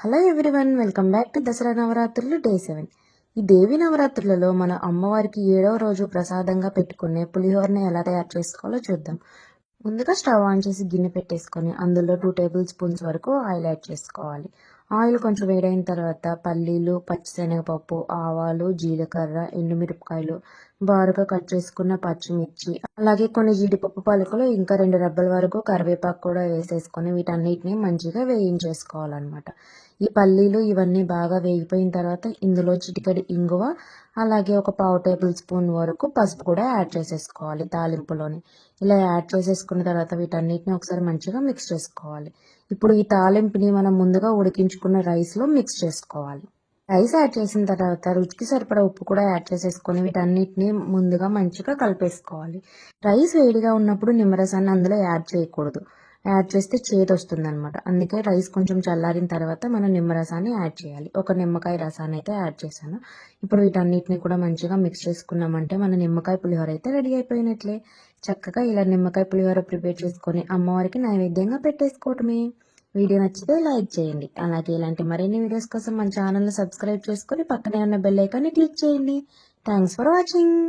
Hello everyone, welcome back to Dasara నవరాత్రులు day 7. ఈ దేవి నవరాత్రులలో మన అమ్మవారికి 7వ రోజు ప్రసాదంగా పెట్టుకునే పులిహోరని ఎలా తయారు చేసుకోవాలో చూద్దాం. ముందుగా స్టవ్ ఆన్ చేసి గిన్నె పెట్టేసుకొని అందులో 2 టేబుల్ స్పూన్స్ వరకు ఆయిల్ యాడ్ చేసుకోవాలి. ఆయిల్ కొంచెం వేడైన తర్వాత పల్లీలు, పచ్చిశనగపప్పు, ఆవాలు, జీలకర్ర, ఎండుమిరపకాయలు, బారుగా కట్ చేసుకున్న పచ్చిమిర్చి, అలాగే కొన్ని జీడిపప్పు పలుకులు, ఇంకా 2 రెబ్బల వరకు కరివేపాకు కూడా వేసేసుకొని వీటన్నిటిని మంచిగా వేయించేసుకోవాలన్నమాట. ఈ పల్లీలు ఇవన్నీ బాగా వేగిపోయిన తర్వాత ఇందులో చిటికెడు ఇంగువ, అలాగే ఒక 1/2 టేబుల్ స్పూన్ వరకు పసుపు కూడా యాడ్ చేసేసుకోవాలి తాలింపులోని. ఇలా యాడ్ చేసేసుకున్న తర్వాత వీటన్నిటిని ఒకసారి మంచిగా మిక్స్ చేసుకోవాలి. ఇప్పుడు ఈ తాలింపుని మనం ముందుగా ఉడికించుకున్న రైస్లో మిక్స్ చేసుకోవాలి. రైస్ యాడ్ చేసిన తర్వాత రుచికి సరిపడా ఉప్పు కూడా యాడ్ చేసేసుకొని వీటన్నిటిని ముందుగా మంచిగా కలిపేసుకోవాలి. రైస్ వేడిగా ఉన్నప్పుడు నిమ్మరసాన్ని అందులో యాడ్ చేయకూడదు. యాడ్ చేస్తే చేదు వస్తుంది అనమాట. అందుకే రైస్ కొంచెం చల్లారిన తర్వాత మనం నిమ్మరసాన్ని యాడ్ చేయాలి. ఒక నిమ్మకాయ రసాన్ని అయితే యాడ్ చేశాను. ఇప్పుడు వీటన్నిటిని కూడా మంచిగా మిక్స్ చేసుకున్నామంటే మన నిమ్మకాయ పులిహోర అయితే రెడీ అయిపోయినట్లే. చక్కగా ఇలా నిమ్మకాయ పులిహోర ప్రిపేర్ చేసుకొని అమ్మవారికి నైవేద్యంగా పెట్టేసుకోవటమే. వీడియో నచ్చితే లైక్ చేయండి. అలాగే ఇలాంటి మరిన్ని వీడియోస్ కోసం మన ఛానల్ని సబ్స్క్రైబ్ చేసుకొని పక్కనే ఉన్న బెల్ ఐకాన్ని క్లిక్ చేయండి. Thanks for watching.